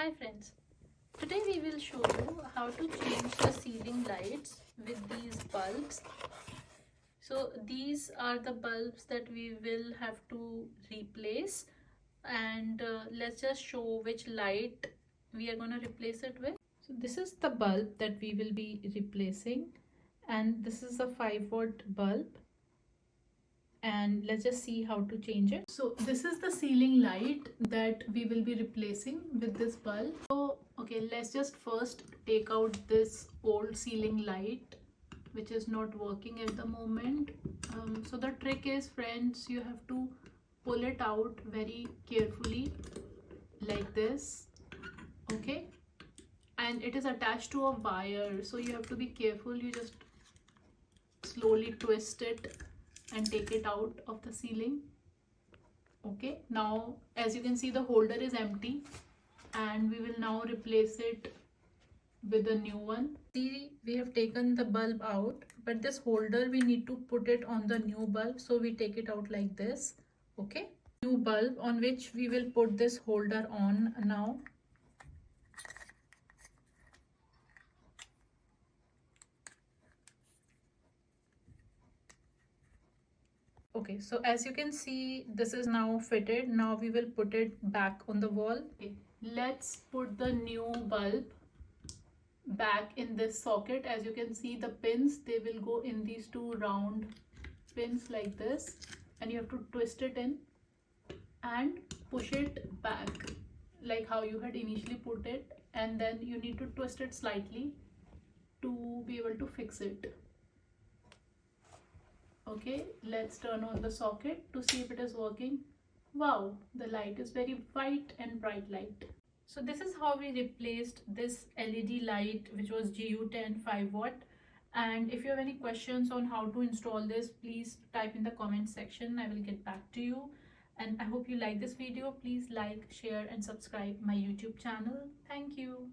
Hi friends, today we will show you how to change the ceiling lights with these bulbs. So these are the bulbs that we will have to replace, and let's just show which light we are going to replace it with. So this is the bulb that we will be replacing, and this is a 5-watt bulb, and let's just see how to change it. So this is the ceiling light that we will be replacing with this bulb. So okay, let's just first take out this old ceiling light which is not working at the moment. So the trick is, friends, you have to pull it out very carefully like this. Okay, and it is attached to a wire, so you have to be careful. You just slowly twist it and take it out of the ceiling. Okay, now as you can see, the holder is empty, and we will now replace it with a new one. See, we have taken the bulb out, but this holder we need to put it on the new bulb, so we take it out like this. Okay, new bulb on which we will put this holder on now. Okay, so as you can see, this is now fitted. Now we will put it back on the wall. Okay, let's put the new bulb back in this socket. As you can see, the pins, they will go in these two round pins like this, and you have to twist it in and push it back like how you had initially put it, and then you need to twist it slightly to be able to fix it. Okay, let's turn on the socket to see if it is working. Wow, the light is very white and bright light. So this is how we replaced this LED light, which was GU10 5-watt. And if you have any questions on how to install this, please type in the comment section. I will get back to you. And I hope you like this video. Please like, share and subscribe my YouTube channel. Thank you.